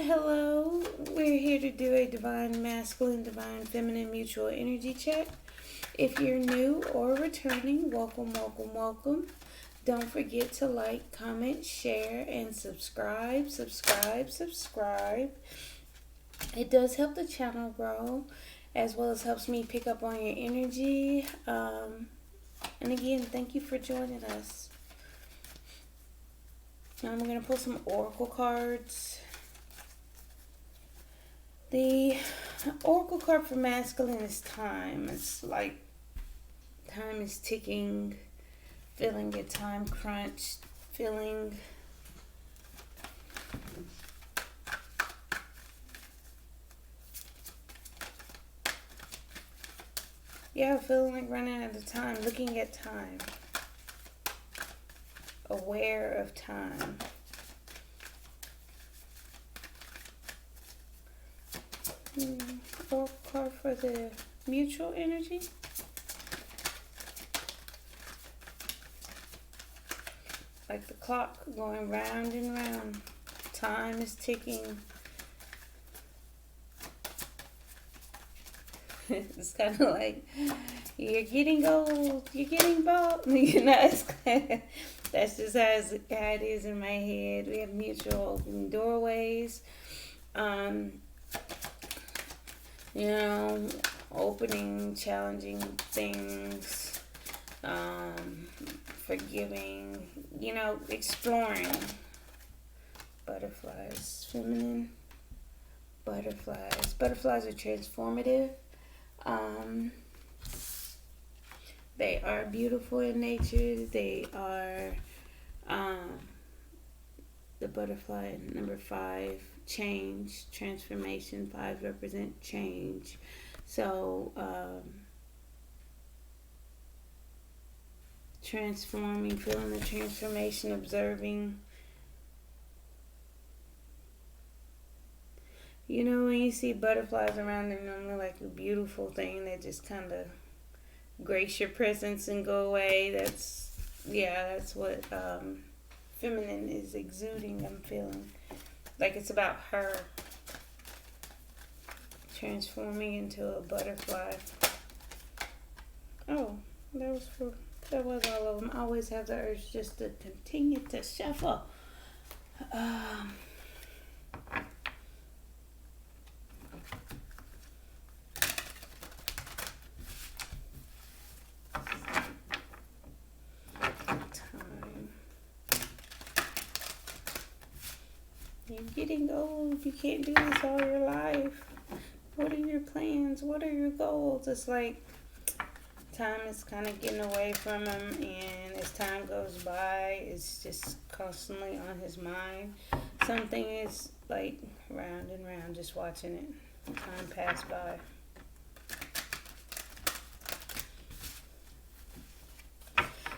Hello, we're here to do a divine masculine, divine feminine mutual energy check. If you're new or returning, welcome, welcome, welcome. Don't forget to like, comment, share, and subscribe. Subscribe. It does help the channel grow as well as helps me pick up on your energy. And again, thank you for joining us. Now I'm going to pull some oracle cards. The oracle card for masculine is time. It's like time is ticking, feeling your time crunch, feeling feeling like running out of time, looking at time, aware of time. Oracle card for the mutual energy. Like the clock going round and round. Time is ticking. It's kind of like you're getting old, you're getting bald. That's just how it is in my head. We have mutual open doorways. Opening, challenging things, forgiving, exploring. Butterflies, feminine. Butterflies are transformative. They are beautiful in nature. They are the butterfly number 5, change, transformation. 5 represent change. So transforming, feeling the transformation, observing. When you see butterflies around, they're normally like a beautiful thing that just kind of grace your presence and go away. That's what feminine is exuding. I'm feeling like it's about her transforming into a butterfly. Oh, that was all of them. I always have the urge just to continue to shuffle. You're getting old. You can't do this all your life. What are your plans? What are your goals? It's like time is kind of getting away from him, and as time goes by, it's just constantly on his mind. Something is like round and round, just watching it. Time pass by.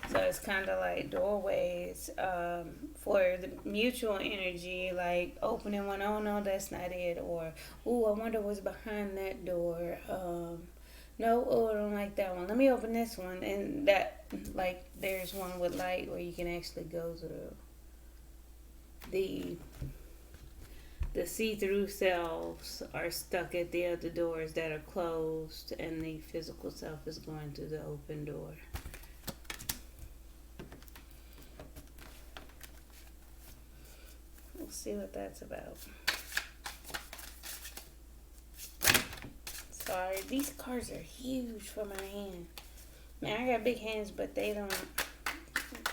So it's kind of like doorways for the mutual energy, like opening one, oh no, that's not it, or ooh, I wonder what's behind that door. No, oh, I don't like that one. Let me open this one, and that, like, there's one with light where you can actually go through. The see-through selves are stuck at the other doors that are closed, and the physical self is going through the open door. We'll see what that's about. Sorry, these cards are huge for my hand. Man, I got big hands, but they don't.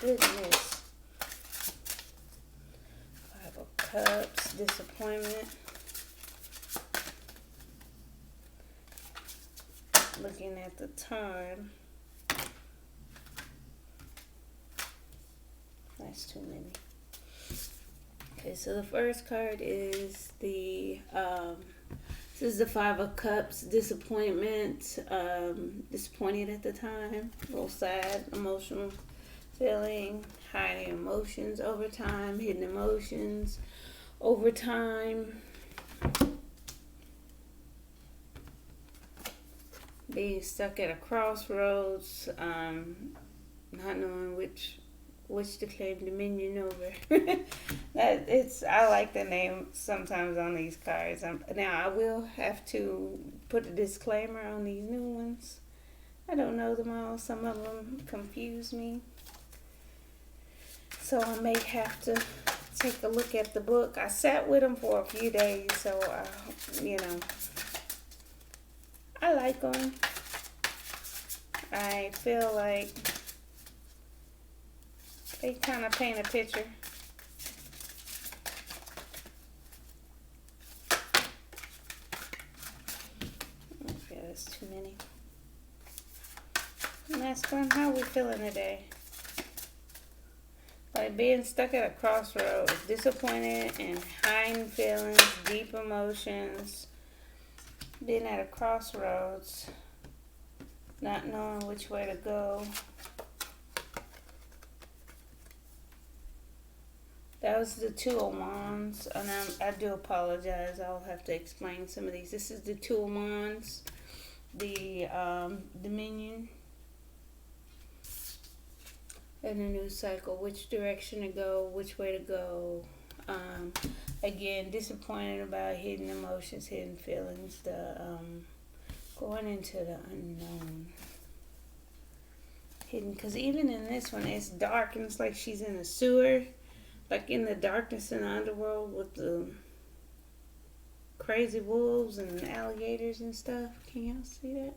Goodness. 5 of Cups, disappointment. Looking at the time. That's too many. Okay, so the first card is this is the 5 of Cups, disappointment, disappointed at the time, a little sad, emotional feeling, hiding emotions over time, hidden emotions over time, being stuck at a crossroads, not knowing which which to claim dominion over. I like the name sometimes on these cards. Now I will have to put a disclaimer on these new ones. I don't know them all. Some of them confuse me. So I may have to take a look at the book. I sat with them for a few days, so I like them. I feel like they kind of paint a picture. Okay, that's too many. Masculine, how are we feeling today? Like being stuck at a crossroads, disappointed and hiding feelings, deep emotions. Being at a crossroads, not knowing which way to go. That was the Two of Wands, and I do apologize. I'll have to explain some of these. This is the Two of Wands, the Dominion, and the new cycle. Which direction to go, which way to go. Again, disappointed about hidden emotions, hidden feelings, the going into the unknown. Hidden, because even in this one, it's dark, and it's like she's in a sewer. Like in the darkness in the underworld with the crazy wolves and alligators and stuff. Can y'all see that?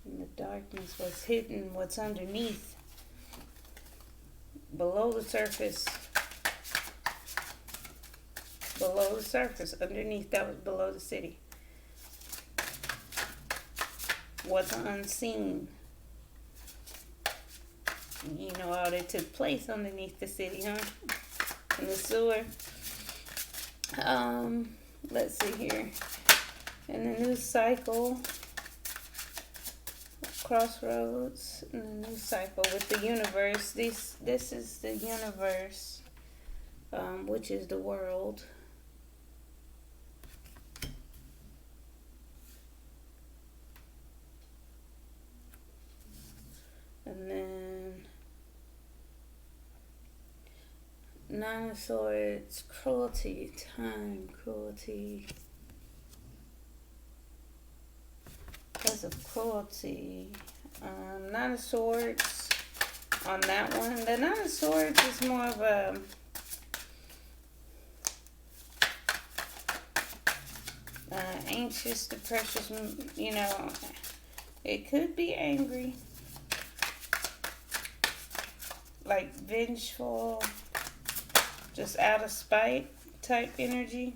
In the darkness, what's hidden, what's underneath, below the surface. Below the surface, underneath, that was below the city. What's unseen. You know, all that took place underneath the city, huh? In the sewer. Let's see here. In the new cycle, crossroads, in the new cycle with the universe. This is the universe, which is the world. And then Nine of Swords, cruelty, time, cruelty. Because of cruelty. Nine of Swords on that one. The Nine of Swords is more of a anxious, depressive, it could be angry. Like vengeful, just out of spite type energy.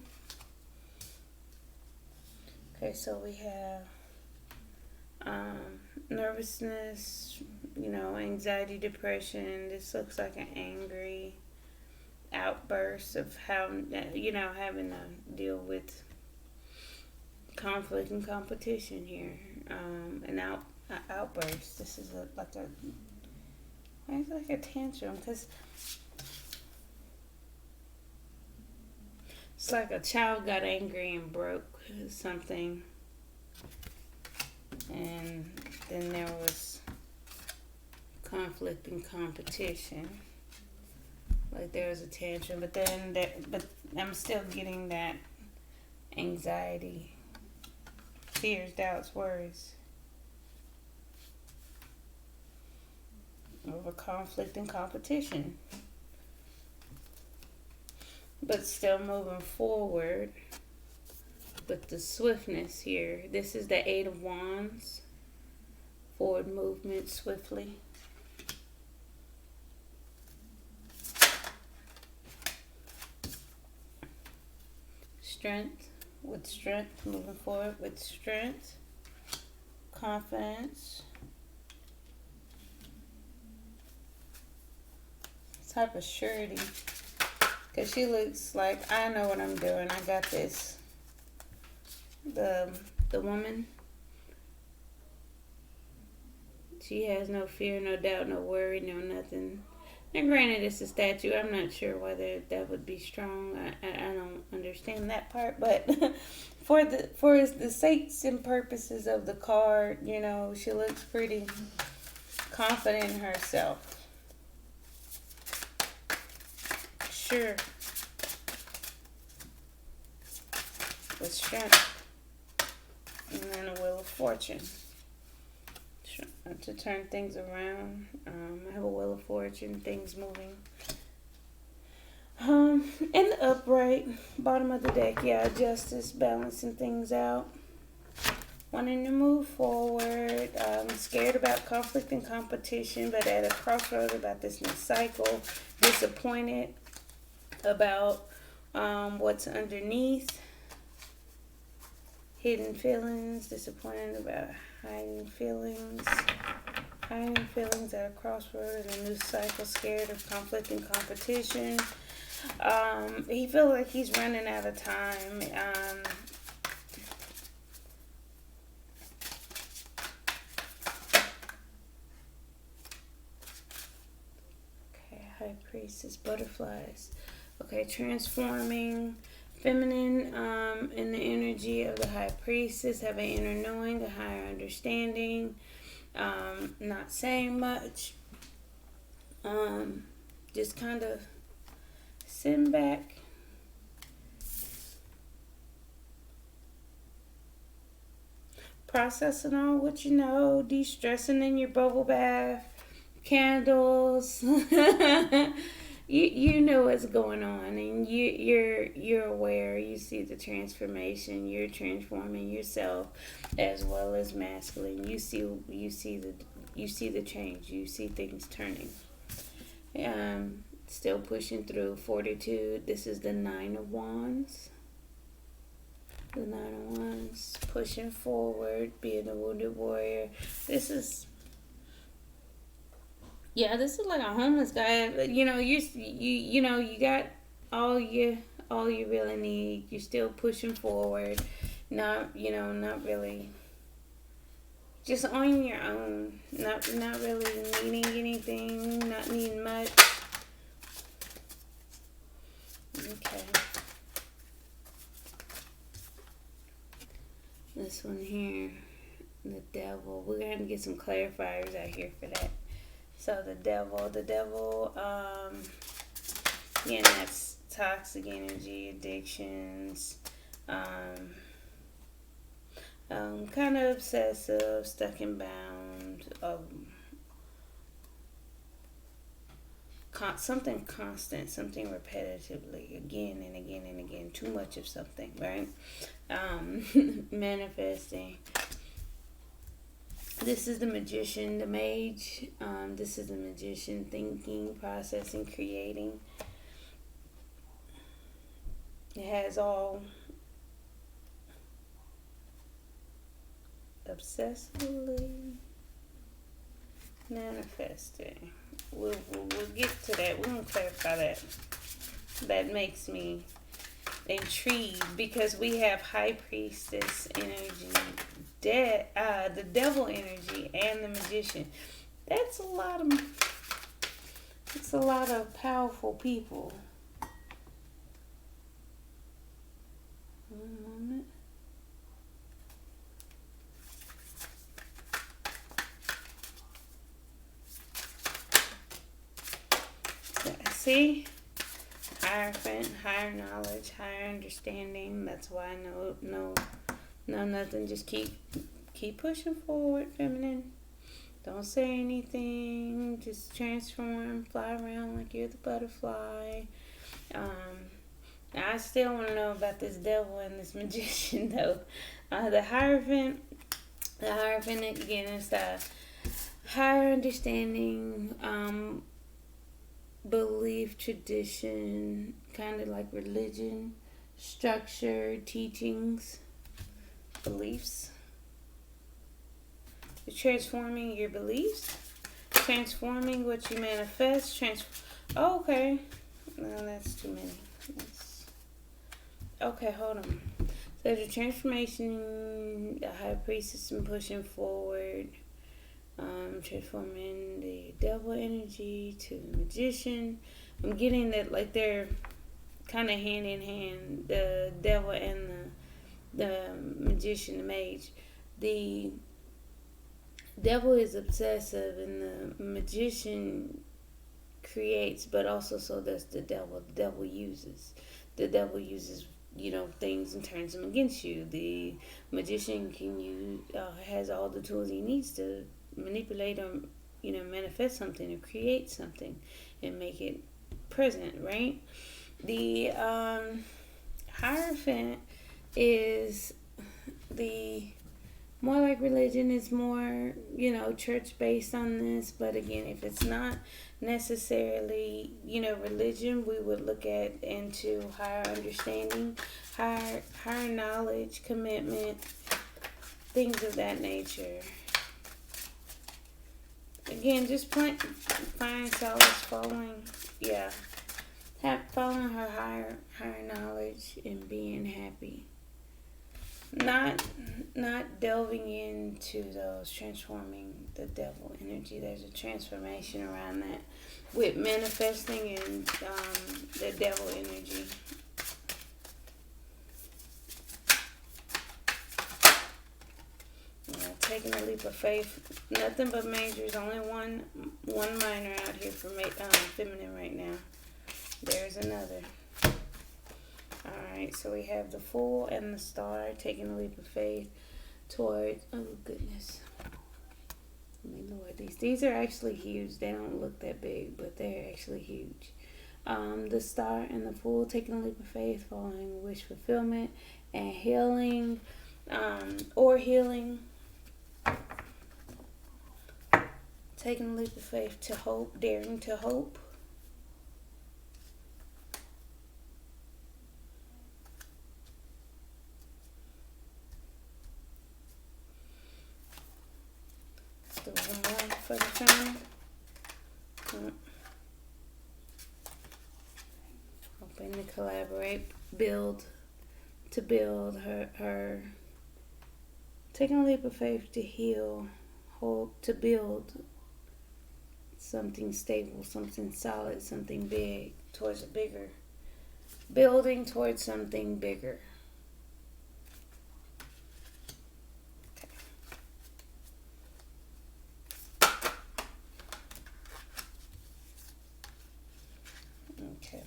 Okay, so we have nervousness, anxiety, depression. This looks like an angry outburst of how, having to deal with conflict and competition here. An outburst. This is it's like a tantrum, because it's like a child got angry and broke something, and then there was conflict and competition. Like there was a tantrum, but I'm still getting that anxiety, fears, doubts, worries over conflict and competition, but still moving forward with the swiftness here. This is the Eight of Wands, forward movement swiftly. Strength, moving forward with strength, confidence. Type of surety, because she looks like, I know what I'm doing, I got this. The woman, she has no fear, no doubt, no worry, no nothing. And granted, it's a statue. I'm not sure whether that would be strong. I don't understand that part, but for the sakes and purposes of the card, she looks pretty confident in herself. Sure, with strength, and then a Wheel of Fortune to turn things around. I have a Wheel of Fortune, things moving. In the upright, bottom of the deck, yeah, Justice, balancing things out. Wanting to move forward, scared about conflict and competition, but at a crossroad about this new cycle. Disappointed about what's underneath. Hidden feelings, disappointed about hiding feelings. Hiding feelings at a crossroad in a new cycle, scared of conflict and competition. He feels like he's running out of time. Okay, High Priestess, butterflies. Okay, transforming. Feminine, in the energy of the High Priestess, have an inner knowing, a higher understanding, not saying much, just kind of sitting back, processing all what you know, de-stressing in your bubble bath, candles. You know what's going on, and you're aware. You see the transformation. You're transforming yourself as well as masculine. You see the change. You see things turning. Still pushing through. Fortitude. This is the Nine of Wands. The Nine of Wands, pushing forward, being a wounded warrior. This is like a homeless guy. You got all you really need. You're still pushing forward. Not really just on your own. Not really needing anything. Not needing much. Okay. This one here, the Devil. We're going to get some clarifiers out here for that. So the devil, that's toxic energy, addictions, kind of obsessive, stuck and bound, something constant, something repetitively, again and again and again, too much of something, right? Manifesting. This is the Magician, the Mage. This is the Magician, thinking, processing, creating. It has all obsessively manifesting. We'll get to that. We're going to clarify that. That makes me intrigued because we have High Priestess energy, the Devil energy, and the Magician. That's a lot of powerful people. One moment. See? Hierophant, higher knowledge, higher understanding. That's why no nothing. Just keep pushing forward, feminine. Don't say anything. Just transform, fly around like you're the butterfly. I still want to know about this devil and this magician though. The Hierophant again is the higher understanding. Belief, tradition, kind of like religion, structure, teachings, beliefs. You're transforming your beliefs, transforming what you manifest. Okay. No, that's too many. Okay, hold on. So the transformation, the High Priestess and pushing forward, transforming the devil energy to the magician. I'm getting that like they're kind of hand in hand, the devil and the magician, the mage. The devil is obsessive and the magician creates, but also so does the devil. The devil uses. The devil uses, things and turns them against you. The magician has all the tools he needs to manipulate or manifest something or create something and make it present, right? The Hierophant is the more like religion, is more, church based on this. But again, if it's not necessarily, religion, we would look at into higher understanding, higher knowledge, commitment, things of that nature. Again, just find solace following, following her higher knowledge and being happy. Not delving into those transforming the devil energy. There's a transformation around that with manifesting and the devil energy. Taking a leap of faith. Nothing but majors. Only one minor out here for feminine right now. There's another. Alright, so we have the Fool and the Star taking a leap of faith towards, oh goodness. Let me lower these. These are actually huge. They don't look that big, but they're actually huge. The Star and the Fool taking a leap of faith, following wish fulfillment and healing, taking a leap of faith to hope, daring to hope. Do one more for the family. Hoping to collaborate, build her taking a leap of faith to heal, hope, to build something stable, something solid, something big, towards a bigger, building towards something bigger. Okay.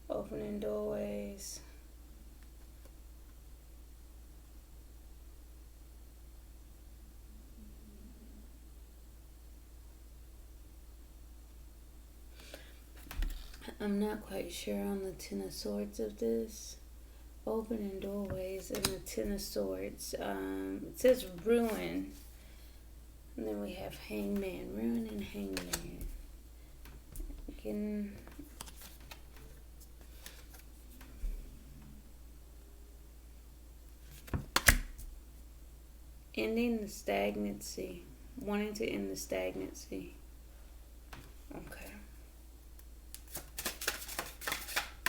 Opening doorways. I'm not quite sure on the Ten of Swords of this. Opening doorways and the Ten of Swords. It says ruin. And then we have Hangman. Ruin and Hangman. Again. Ending the stagnancy. Wanting to end the stagnancy. Okay.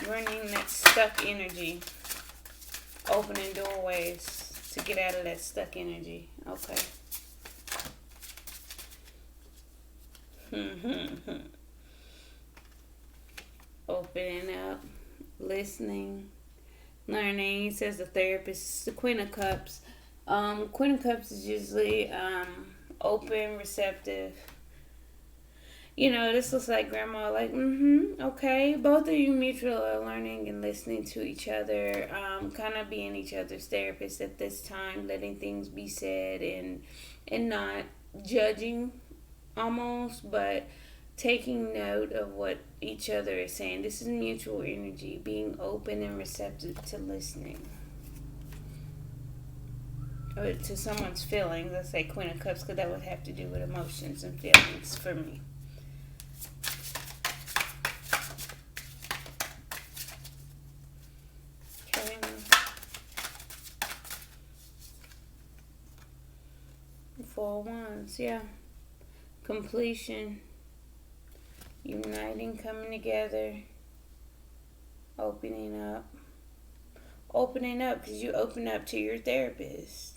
Running that stuck energy. Opening doorways to get out of that stuck energy. Okay. Opening up. Listening. Learning. He says the therapist is the Queen of Cups. Queen of Cups is usually open, receptive. This looks like grandma, like, okay. Both of you mutual are learning and listening to each other, kind of being each other's therapist at this time, letting things be said and not judging almost, but taking note of what each other is saying. This is mutual energy, being open and receptive to listening. Or to someone's feelings. Let's say Queen of Cups, because that would have to do with emotions and feelings for me. Okay. 4 Wands, yeah. Completion. Uniting, coming together. Opening up. Opening up, because you open up to your therapist.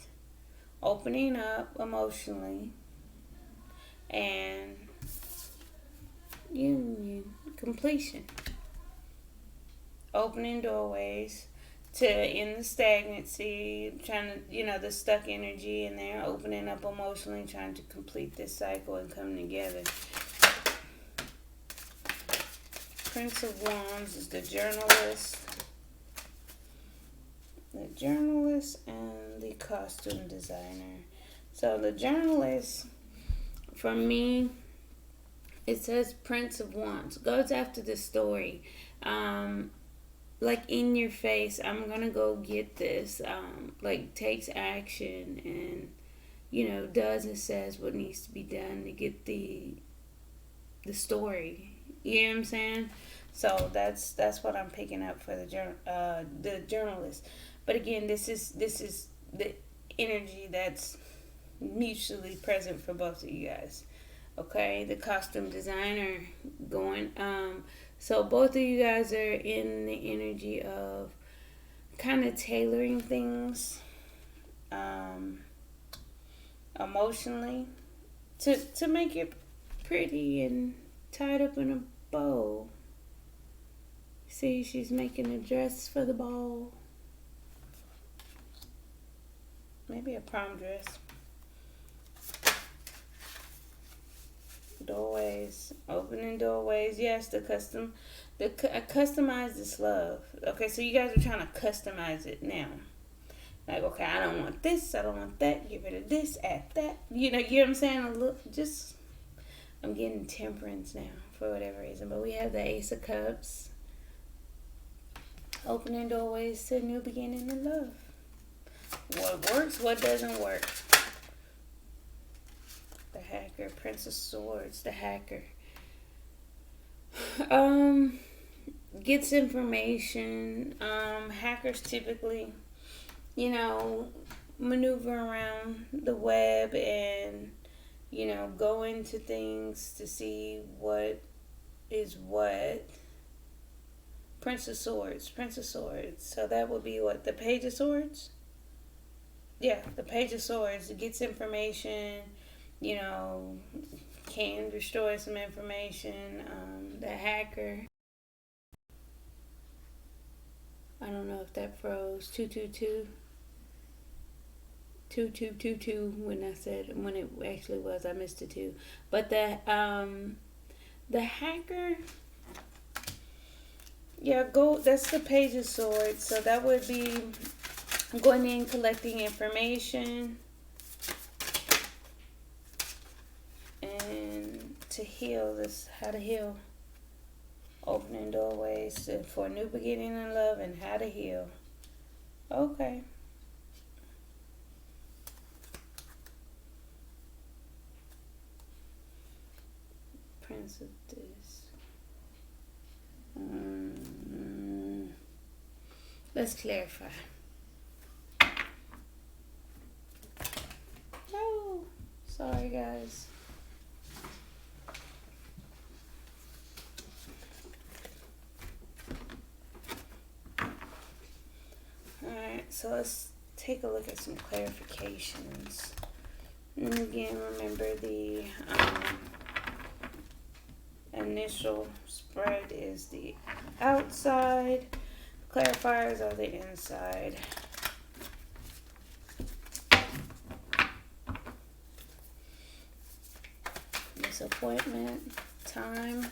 Opening up emotionally. and union, completion, opening doorways to end the stagnancy, trying to, the stuck energy in there, opening up emotionally, trying to complete this cycle and come together. Prince of Wands is the journalist, and the costume designer. So the journalist, for me, it says Prince of Wands, goes after the story. Like in your face, I'm gonna go get this. Like takes action and does and says what needs to be done to get the story. You know what I'm saying? So that's what I'm picking up for the journalist. But again, this is the energy that's mutually present for both of you guys. Okay, the costume designer going. So both of you guys are in the energy of kind of tailoring things, emotionally, to make it pretty and tied up in a bow. See, she's making a dress for the ball. Maybe a prom dress. Doorways, opening doorways. Yes, customize this love. Okay, so you guys are trying to customize it now. Like, okay, I don't want this, I don't want that. Get rid of this, add that. You know what I'm saying? I'm getting temperance now for whatever reason. But we have the Ace of Cups. Opening doorways to a new beginning in love. What works, what doesn't work. The hacker, Prince of Swords, the hacker. Gets information. Hackers typically, maneuver around the web and, go into things to see what is what. Prince of Swords. So that would be what? The Page of Swords? Yeah, the Page of Swords. It gets information, can destroy some information. The hacker. I don't know if that froze. 222. 2222 when it actually was. I missed a 2. But the hacker. Yeah, that's the Page of Swords. So that would be going in, collecting information, and to heal this, how to heal. Opening doorways for a new beginning in love and how to heal. Okay. Prince of this. Let's clarify. Oh, sorry guys. Alright, so let's take a look at some clarifications. And again, remember the initial spread is the outside. Clarifiers are the inside. Disappointment, time.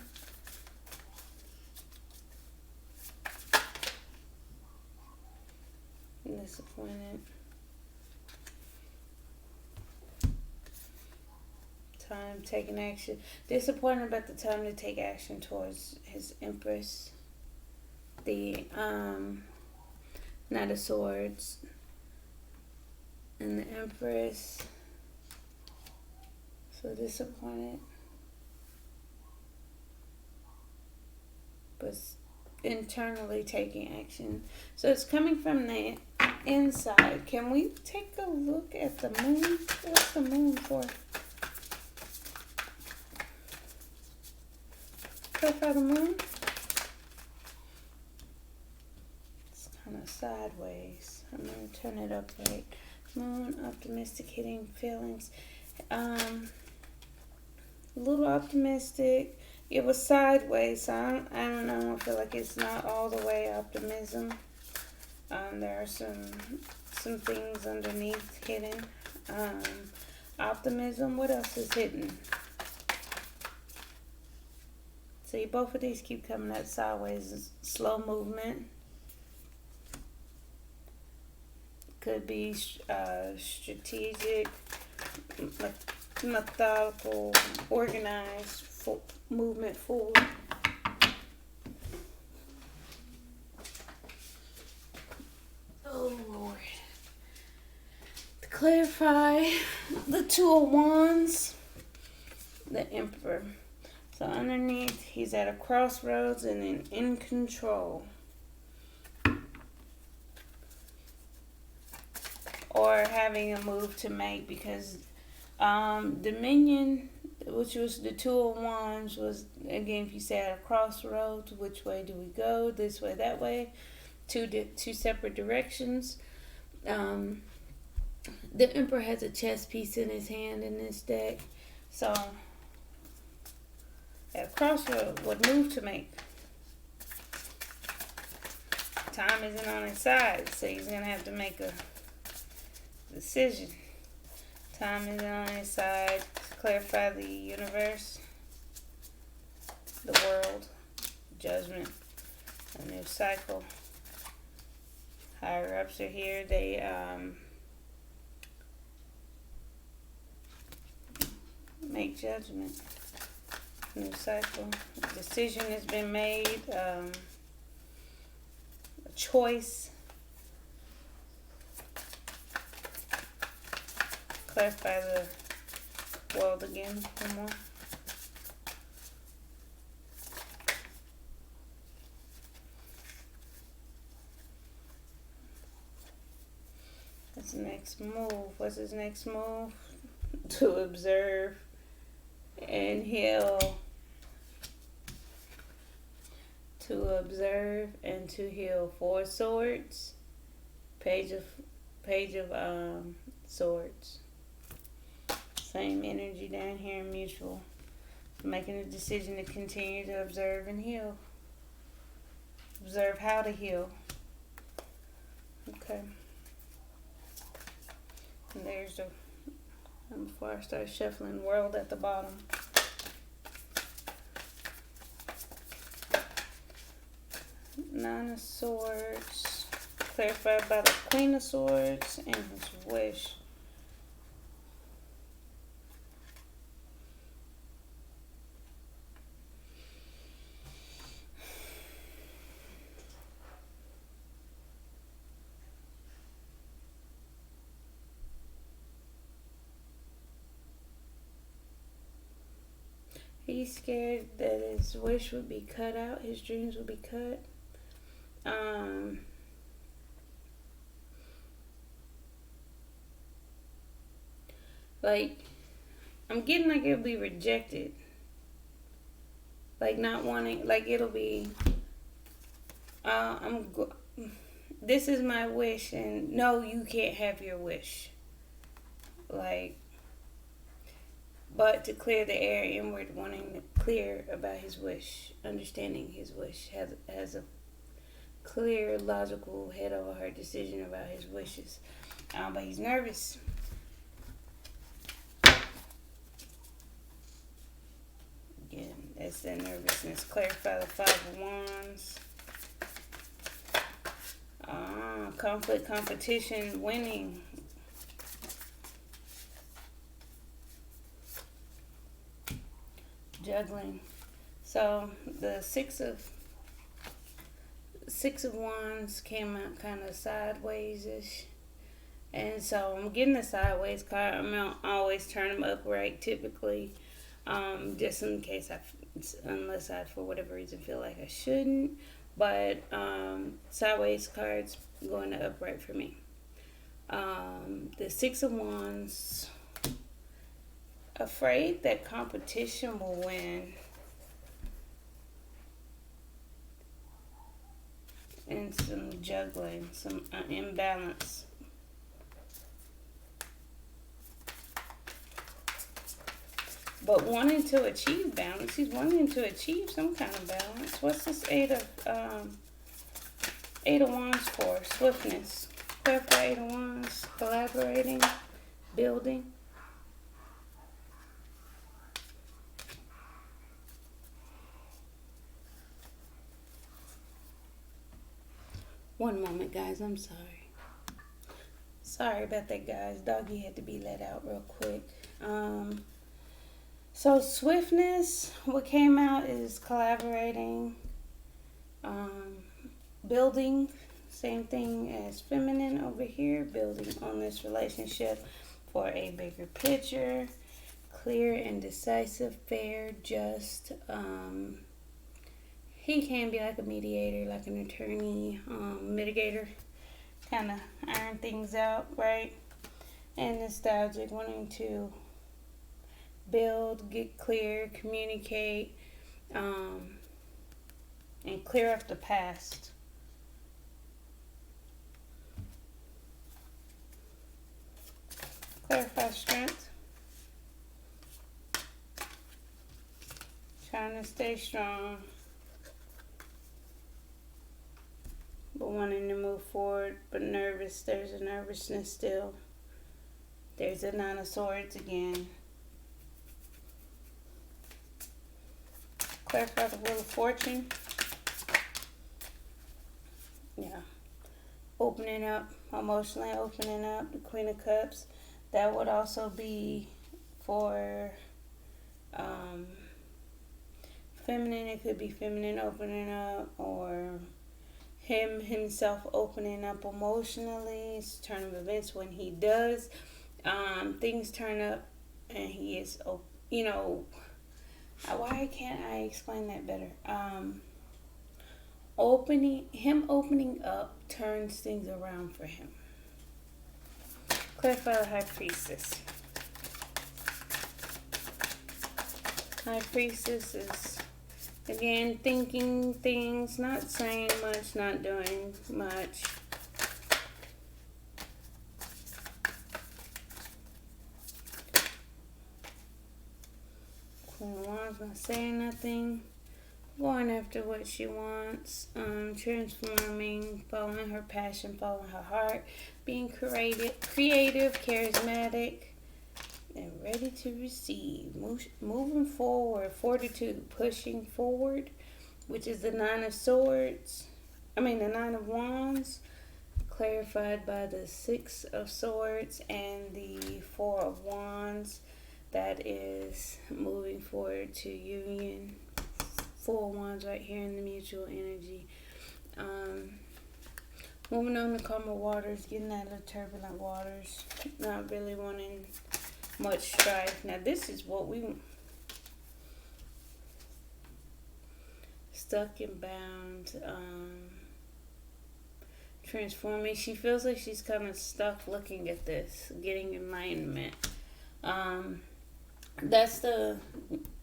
Disappointed. Time, taking action. Disappointed about the time to take action towards his Empress. The Knight of Swords and the Empress. So disappointed, but internally taking action. So it's coming from the inside. Can we take a look at the moon? What's the moon for? Clarify the moon. It's kind of sideways. I'm going to turn it upright. Moon, optimistic, hitting feelings. a little optimistic. It was sideways, so I don't know. I feel like it's not all the way optimism. There are some things underneath hidden. Um, Optimism. What else is hidden? See, both of these keep coming up sideways. Slow movement. Could be strategic, methodical, organized movement forward. Oh, Lord. To clarify, the Two of Wands, the Emperor. So underneath, he's at a crossroads and then in control. Or having a move to make, because Dominion, which was the Two of Wands, was, again, if you say at a crossroads, which way do we go? This way, that way. Two separate directions. The Emperor has a chess piece in his hand in this deck. So, at a crossroad, what move to make? Time isn't on his side, so he's going to have to make a decision. Time isn't on his side. Clarify the universe, the world, judgment, a new cycle. Higher ups are here. They make judgment. New cycle. A decision has been made. A choice. Clarify the world again one more. What's the next move? What's his next move? To observe and heal. To observe and to heal. Four Swords. Page of Swords. Same energy down here in Mutual. Making a decision to continue to observe and heal. Observe how to heal. Okay. And there's the, and before I start shuffling, world at the bottom. Nine of Swords. Clarified by the Queen of Swords and his wish. He's scared that his wish would be cut out, his dreams would be cut. Like, I'm getting like it'll be rejected. Like, not wanting, like it'll be, this is my wish, and no, you can't have your wish. Like, but to clear the air inward, wanting to clear about his wish, understanding his wish, has a clear, logical, head over heart decision about his wishes. But he's nervous. Again, that's that nervousness. Clarify the Five of Wands. Conflict, competition, winning. Juggling. So the Six of Wands came out kind of sideways-ish. And so I'm getting the sideways card. I'm not always turn them upright typically. Just in case unless I for whatever reason feel like I shouldn't. But sideways cards going to upright for me. The Six of Wands, afraid that competition will win. And some juggling, some imbalance. but wanting to achieve balance. He's wanting to achieve some kind of balance. What's this Eight of Wands for? Swiftness. Clarify Eight of Wands. Collaborating. Building. One moment, guys. I'm sorry. Sorry about that, guys. Doggy had to be let out real quick. So swiftness, what came out is collaborating, building, same thing as feminine over here, building on this relationship for a bigger picture, clear and decisive, fair, just. He can be like a mediator, like an attorney, mitigator, kind of iron things out, right? And nostalgic, wanting to build, get clear, communicate, and clear up the past. Clarify strength. Trying to stay strong, but wanting to move forward, but nervous. There's a nervousness still. There's a Nine of Swords again. Clarify the Wheel of Fortune. Yeah. Opening up, emotionally opening up, the Queen of Cups. That would also be for feminine. It could be feminine opening up, or himself opening up emotionally. It's a turn of events when he does. Things turn up and he is, why can't I explain that better? Opening up turns things around for him. Clarify the High Priestess. High Priestess is, again, thinking things, not saying much, not doing much. Queen of Wands, not saying nothing. Going after what she wants, transforming, following her passion, following her heart, being creative, charismatic, and ready to receive. Moving forward, fortitude, pushing forward, which is the Nine of Wands, clarified by the Six of Swords and the Four of Wands. That is moving forward to union. Four of Wands right here in the mutual energy. Moving on to calmer waters, getting out of the turbulent waters, not really wanting much strife. Now this is what we stuck and bound, transforming. She feels like she's kind of stuck looking at this, getting enlightenment.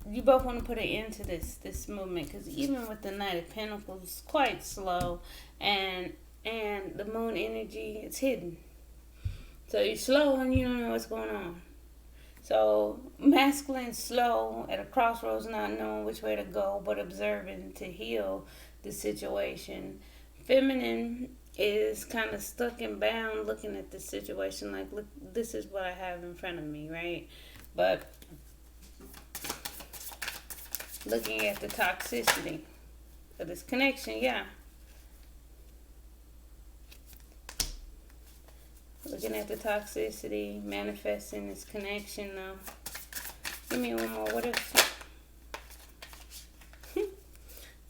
You both want to put an end to this movement, because even with the Knight of Pentacles, it's quite slow, and the moon energy, it's hidden. So you're slow and you don't know what's going on. So masculine, slow, at a crossroads, not knowing which way to go, but observing to heal the situation. Feminine is kind of stuck and bound, looking at the situation like, look, this is what I have in front of me, right? But looking at the toxicity of this connection, yeah. Looking at the toxicity, manifesting this connection, though. Give me one more. What if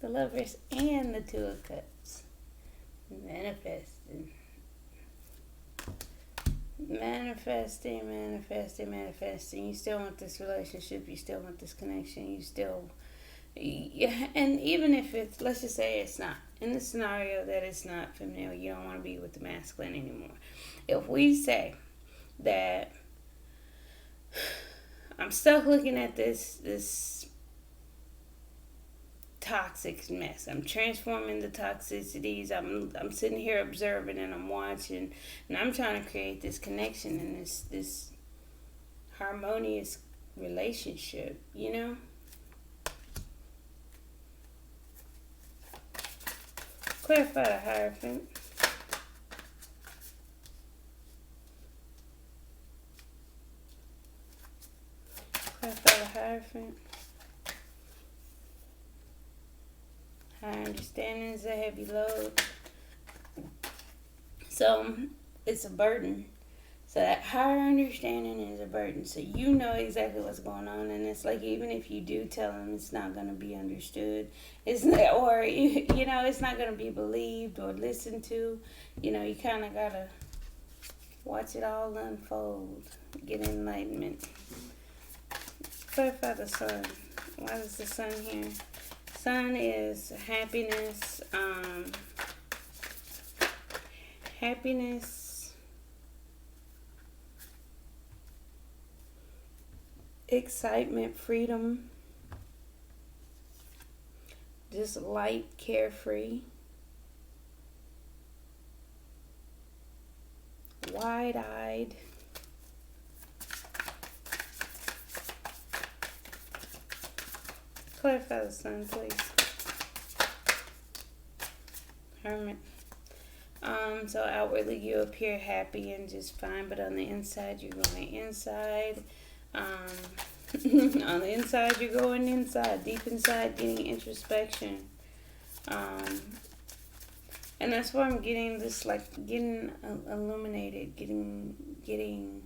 the Lovers and the Two of Cups? Manifesting. You still want this relationship. You still want this connection. You still... Yeah, and even if it's, let's just say it's not, in the scenario that it's not feminine, you don't want to be with the masculine anymore. If we say that I'm stuck looking at this toxic mess, I'm transforming the toxicities, I'm sitting here observing and I'm watching, and I'm trying to create this connection and this harmonious relationship, you know? Clarify the Hierophant. Clarify the Hierophant. Higher understanding is a heavy load. So it's a burden. So that higher understanding is a burden. So you know exactly what's going on, and it's like even if you do tell them, it's not going to be understood. It's not, or you know, it's not going to be believed or listened to. You know, you kind of gotta watch it all unfold. Get enlightenment. Clarify the Sun. Why is the Sun here? Sun is happiness. Happiness, excitement, freedom, just light, carefree, wide-eyed, clarify the Sun, please. Hermit. So outwardly you appear happy and just fine, but on the inside you're going inside. On the inside you're going inside, deep inside, getting introspection. And that's why I'm getting this, like getting illuminated, getting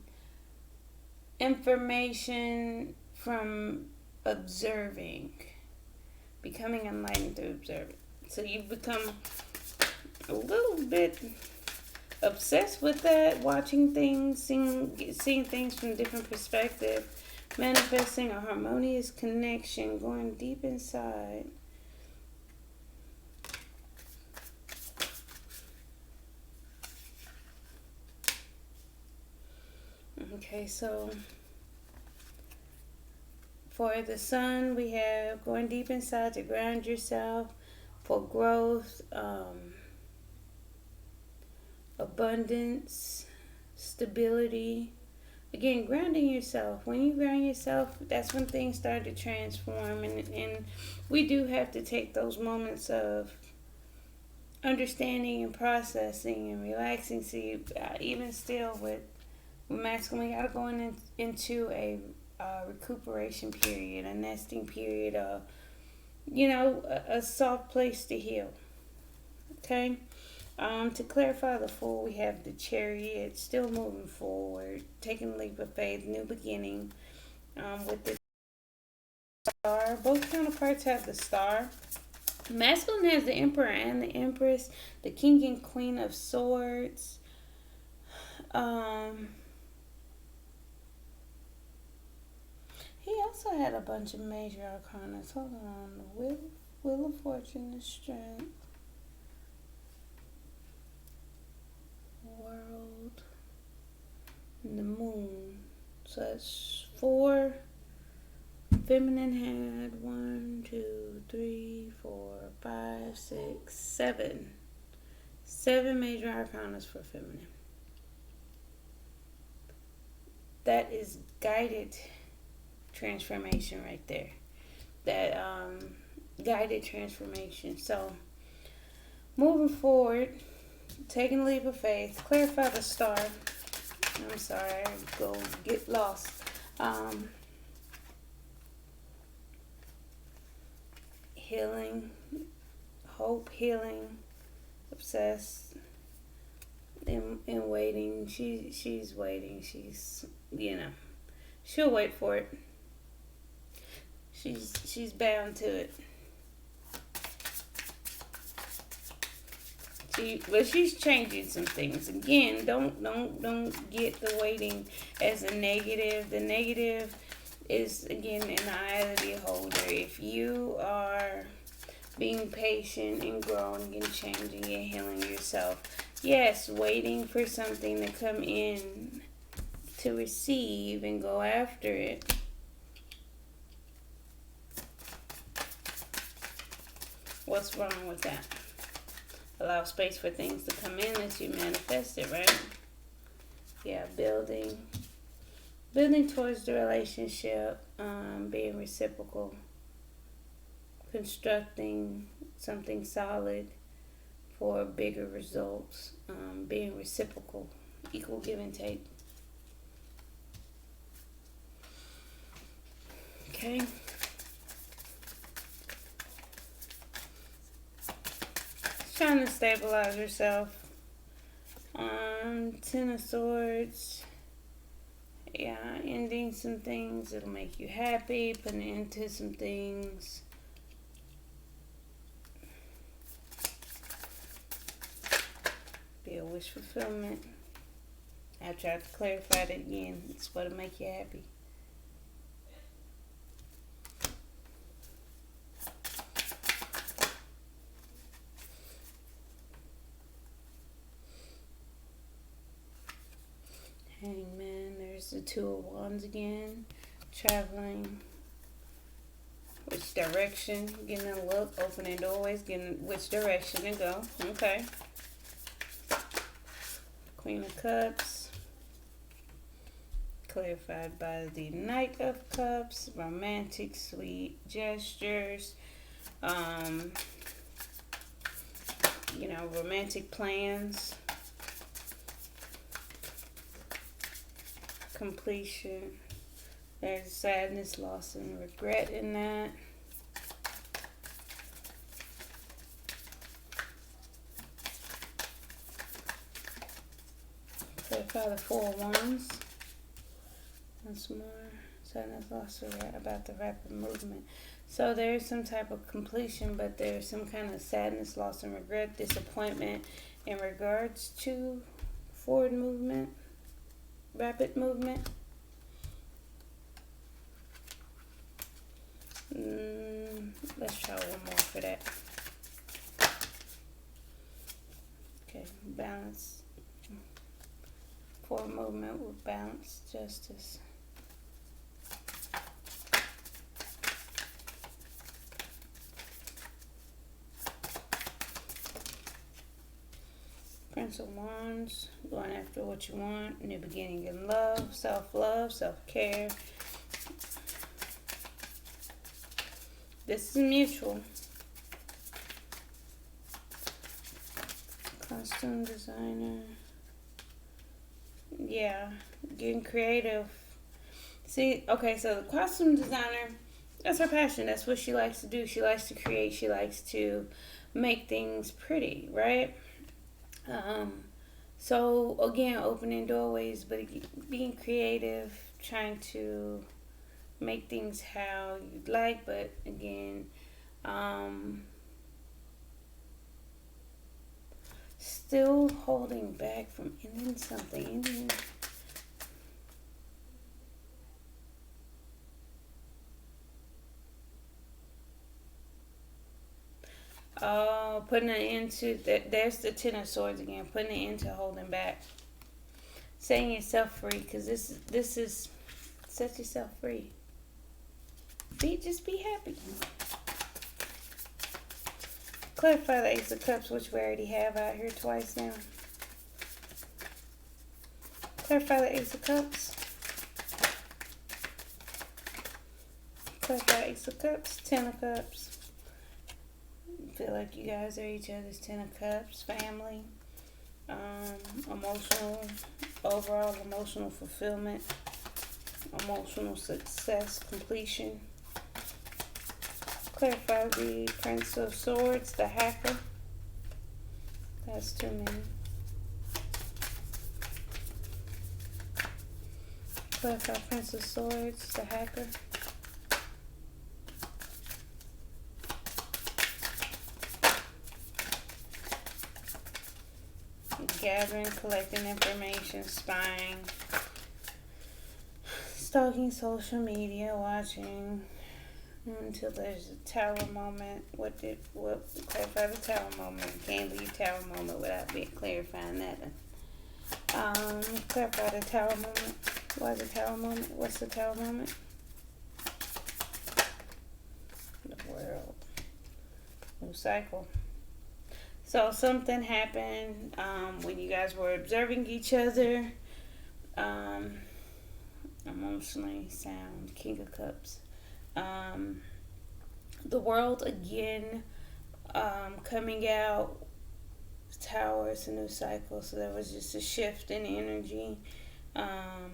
information from observing, becoming enlightened through observing. So you've become a little bit obsessed with that, watching things, seeing things from different perspectives, manifesting a harmonious connection, going deep inside. Okay, so for the Sun, we have going deep inside to ground yourself for growth, abundance, stability. Again, grounding yourself. When you ground yourself, that's when things start to transform. And we do have to take those moments of understanding and processing and relaxing. See, even still with masculine, we got to go into a recuperation period, a nesting period, a soft place to heal. Okay? To clarify the Fool, we have the Chariot, still moving forward, taking a leap of faith, new beginning. With the Star, both counterparts have the Star. Masculine has the Emperor and the Empress, the King and Queen of Swords. He also had a bunch of major arcana. Hold on, the Wheel of Fortune, the Strength. World, and the Moon. So that's 4. Feminine had 1, 2, 3, 4, 5, 6, 7. 7 major arcanas for feminine. That is guided transformation right there. That guided transformation. So moving forward, taking a leap of faith, clarify the Star. I'm sorry, I go get lost. Healing, hope, healing, obsessed, and waiting. She's waiting. She's, she'll wait for it. She's bound to it. But she's changing some things. Again, don't get the waiting as a negative. The negative is, again, in the eye of the beholder. If you are being patient and growing and changing and healing yourself, yes, waiting for something to come in to receive and go after it. What's wrong with that? Allow space for things to come in as you manifest it, right? Yeah, building. Building towards the relationship, being reciprocal, constructing something solid for bigger results, being reciprocal, equal give and take. Okay. Trying to stabilize yourself. Ten of Swords. Yeah, ending some things that'll make you happy, putting into some things. Be a wish fulfillment. I tried to clarify that again. It's what'll make you happy. Hangman, there's the Two of Wands again. Traveling. Which direction? Getting a look, opening doorways, getting which direction to go. Okay. Queen of Cups. Clarified by the Knight of Cups. Romantic, sweet gestures. Romantic plans. Completion. There's sadness, loss, and regret in that. Clarify the Four of Wands. Once more. Sadness, loss, regret about the rapid movement. So there's some type of completion, but there's some kind of sadness, loss, and regret, disappointment in regards to forward movement, rapid movement. Let's try one more for that. Okay, balance. Forward movement with balance, justice. Prince of Wands, going after what you want, new beginning in love, self-care. This is mutual. Costume designer. Yeah, getting creative. See, okay, so the costume designer, that's her passion. That's what she likes to do. She likes to create. She likes to make things pretty, right? So again, opening doorways, but being creative, trying to make things how you'd like, but again, still holding back from ending something. Putting an end to that. There's the Ten of Swords again. Putting an end to holding back. Setting yourself free, because this is set yourself free. Just be happy. Clarify the Ace of Cups, which we already have out here twice now. Clarify the Ace of Cups. Clarify Ace of Cups, Ten of Cups. Feel like you guys are each other's Ten of Cups, family, overall emotional fulfillment, emotional success, completion. Clarify the Prince of Swords, the hacker. That's too many. Clarify Prince of Swords, the hacker. Gathering, collecting information, spying, stalking social media, watching until there's a tower moment. What clarify the tower moment? You can't leave tower moment without clarifying that. Clarify the tower moment. Why the tower moment? What's the tower moment? The world. New cycle. So something happened when you guys were observing each other. emotionally sound. King of Cups. The World again, coming out. Tower, it's a new cycle, so there was just a shift in energy. On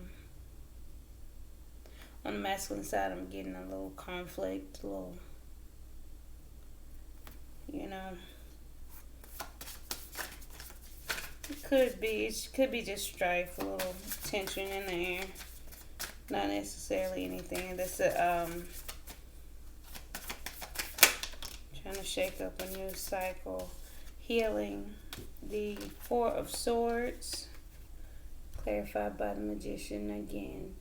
the masculine side, I'm getting a little conflict, a little, you know, it could be just strife, a little tension in the air, not necessarily anything. That's trying to shake up a new cycle, healing. The Four of Swords, clarified by the Magician again.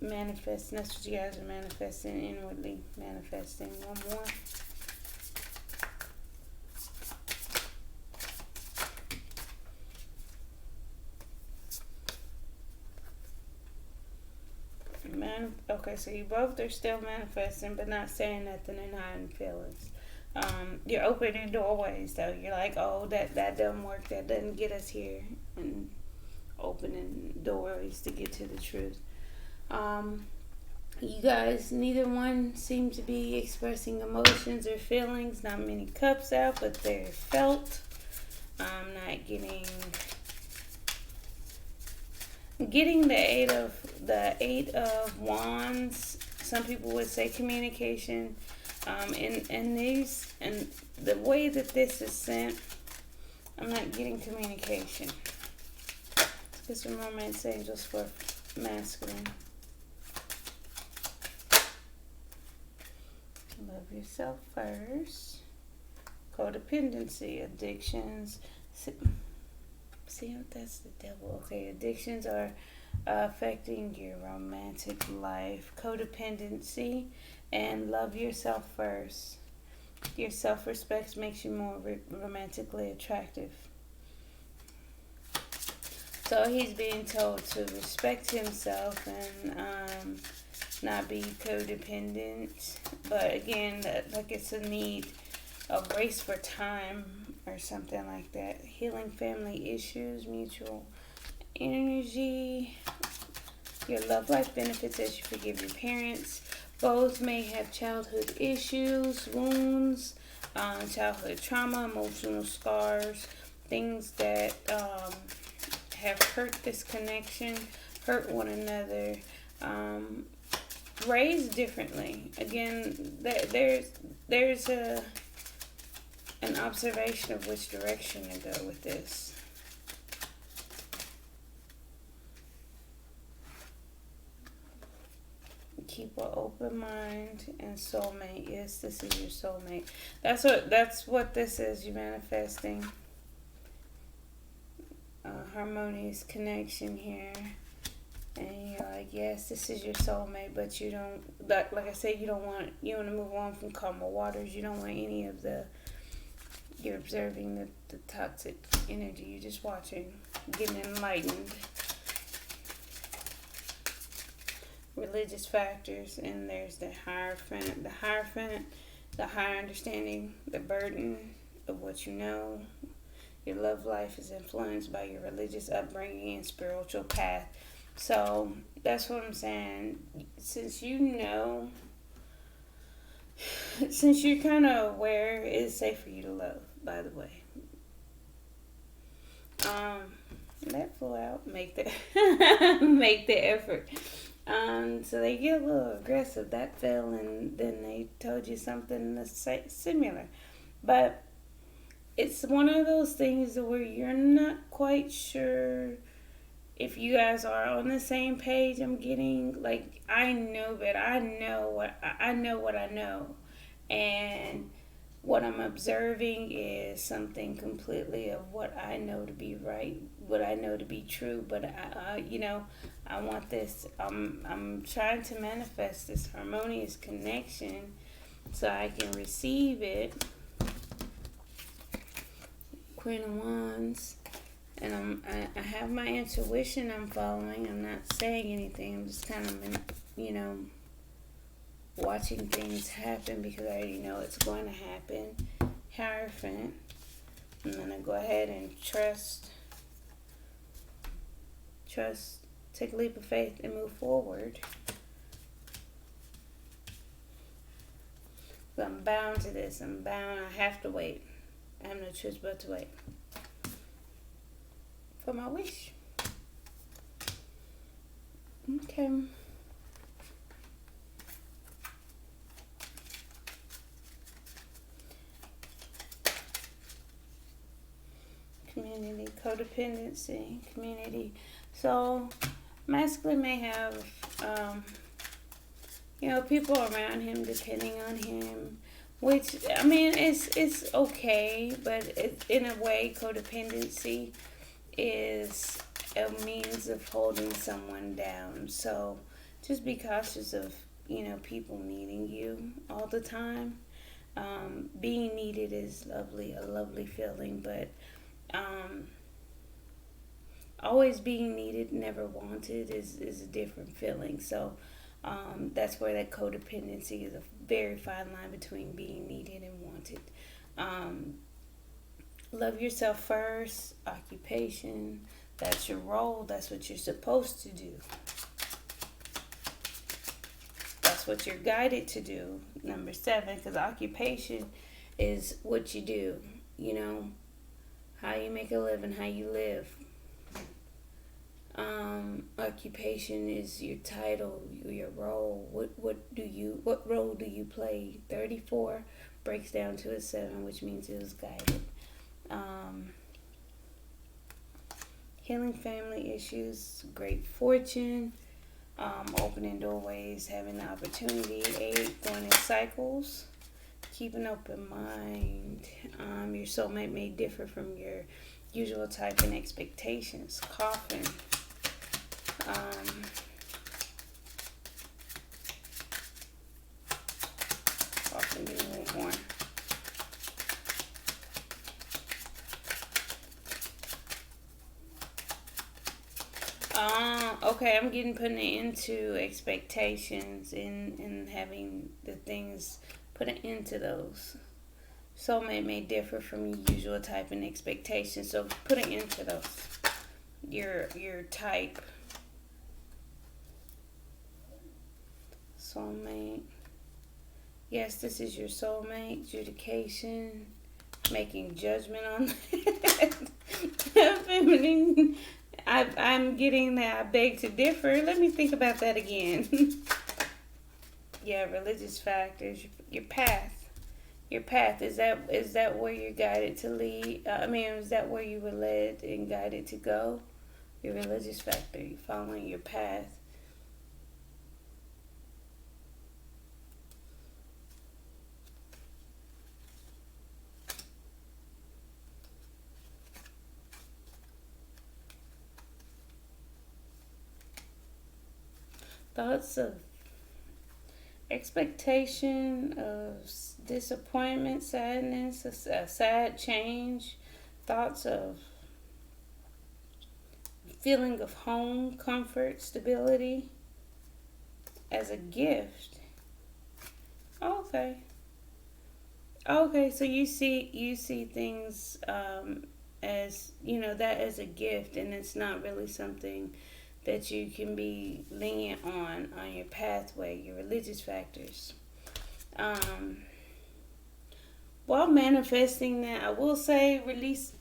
Manifesting, that's what you guys are manifesting, inwardly manifesting. One more. Okay, so you both are still manifesting, but not saying nothing and hiding feelings. You're opening doorways, though. You're like, oh, that doesn't work. That doesn't get us here. And opening doorways to get to the truth. You guys, neither one seem to be expressing emotions or feelings. Not many cups out, but they're felt. I'm not getting the eight of wands. Some people would say communication. And the way that this is sent, I'm not getting communication. Let's get some romance angels for masculine. Love yourself first. Codependency, addictions. See, that's the devil. Okay, addictions are affecting your romantic life. Codependency. And love yourself first. Your self-respect makes you more romantically attractive. So he's being told to respect himself and not be codependent. But again, like it's a need, a race for time or something like that. Healing family issues, mutual energy. Your love life benefits as you forgive your parents. Both may have childhood issues, wounds, childhood trauma, emotional scars, things that have hurt this connection, hurt one another, raised differently. Again, there's an observation of which direction to go with this. Keep an open mind and soulmate. Yes, this is your soulmate. That's what this is. You're manifesting a harmonious connection here, and you're like, yes, this is your soulmate. But you don't, like I said, you want to move on from calmer waters. You don't want any of you're observing the toxic energy. You're just watching, getting enlightened. Religious factors, and there's the Hierophant, the higher understanding, the burden of what you know. Your love life is influenced by your religious upbringing and spiritual path. So that's what I'm saying. Since you're kind of aware, it's safe for you to love, by the way. That flew out. Make the effort. So they get a little aggressive. That fell, and then they told you something similar. But it's one of those things where you're not quite sure if you guys are on the same page. I'm getting, like, I know what I know. And what I'm observing is something completely of what I know to be right, what I know to be true. But I want this. I'm trying to manifest this harmonious connection so I can receive it. Queen of Wands, and I have my intuition I'm following. I'm not saying anything. I'm just kind of watching things happen because I already know it's going to happen. Hierophant. I'm gonna go ahead and trust Take a leap of faith and move forward. I'm bound to this. I'm bound. I have to wait. I have no choice but to wait for my wish. Okay. Community, codependency, community. So, masculine may have, people around him depending on him, which, I mean, it's okay, but in a way, codependency is a means of holding someone down. So, just be cautious of, people needing you all the time. Being needed is lovely, a lovely feeling, but always being needed, never wanted is a different feeling. So that's where that codependency is a very fine line between being needed and wanted. Love yourself first. Occupation, that's your role. That's what you're supposed to do. That's what you're guided to do. Number 7, because occupation is what you do. How you make a living, how you live. Occupation is your title, your role. What role do you play? 34 breaks down to a 7, which means it was guided. Healing family issues, great fortune, opening doorways, having the opportunity. 8, going in cycles. Keep an open mind. Your soulmate may differ from your usual type and expectations. Coffin. Coffin being a little more. Okay, I'm getting put into expectations and having the things put an end to those. Soulmate may differ from your usual type and expectations, so put an end to those. Your type. Soulmate. Yes, this is your soulmate. Adjudication. Making judgment on that. Feminine. I'm getting that I beg to differ. Let me think about that again. Yeah, religious factors. Your path. Your path, is that where you're guided to lead? Is that where you were led and guided to go? Your religious factor. You're following your path. Thoughts of expectation, of disappointment, sadness, a sad change. Thoughts of feeling of home, comfort, stability as a gift. Okay. Okay, so you see things as that as a gift, and it's not really something that you can be lenient on your pathway, your religious factors. While manifesting that, I will say release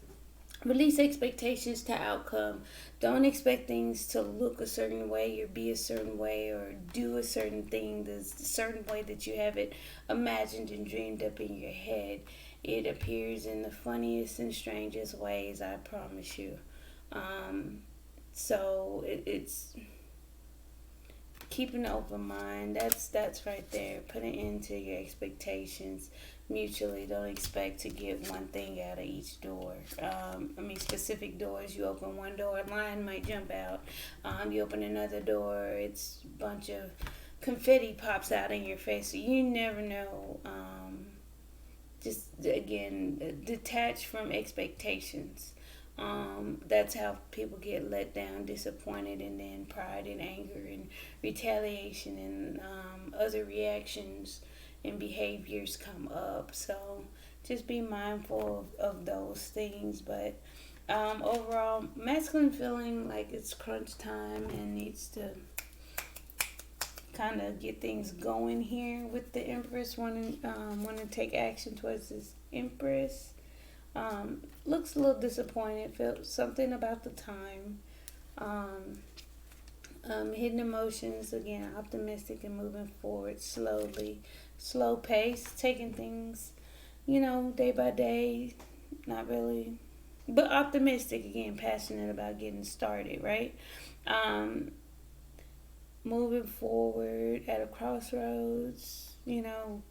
expectations to outcome. Don't expect things to look a certain way or be a certain way or do a certain thing the certain way that you have it imagined and dreamed up in your head. It appears in the funniest and strangest ways, I promise you. So it's keep an open mind. That's right there. Put an end to your expectations mutually. Don't expect to get one thing out of each door. Specific doors. You open one door, a lion might jump out. You open another door, it's a bunch of confetti pops out in your face. So you never know. Just again, detach from expectations. That's how people get let down, disappointed, and then pride and anger and retaliation and other reactions and behaviors come up. So just be mindful of those things, but Overall, masculine feeling like it's crunch time and needs to kind of get things going here with the Empress wanting to take action towards this Empress. Looks a little disappointed. Felt something about the time. Um, hidden emotions again, optimistic and moving forward slowly, slow pace, taking things, day by day. Not really, but optimistic again, passionate about getting started. Right. Um, moving forward at a crossroads,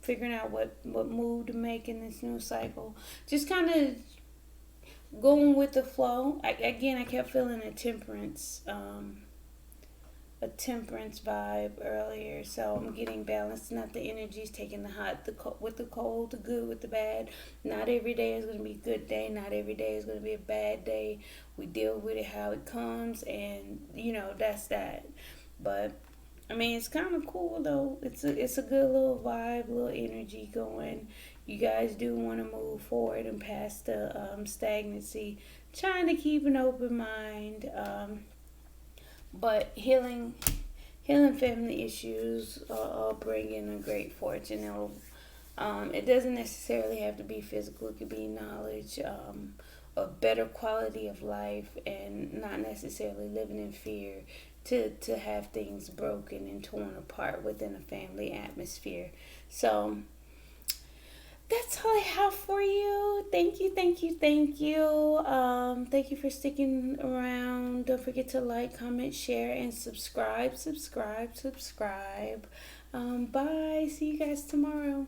figuring out what move to make in this new cycle. Just kind of going with the flow. I kept feeling a temperance vibe earlier, so I'm getting balanced. Not the energies, taking the hot, with the cold, the good with the bad. Not every day is going to be a good day. Not every day is going to be a bad day. We deal with it how it comes, and that's that. But I mean, it's kind of cool though. It's a good little vibe, little energy going. You guys do want to move forward and past the stagnancy. Trying to keep an open mind, but healing family issues are bringing a great fortune. It doesn't necessarily have to be physical. It could be knowledge, a better quality of life, and not necessarily living in fear to have things broken and torn apart within a family atmosphere. So that's all I have for you. Thank you, thank you, thank you. Thank you for sticking around. Don't forget to like, comment, share, and subscribe. Bye. See you guys tomorrow.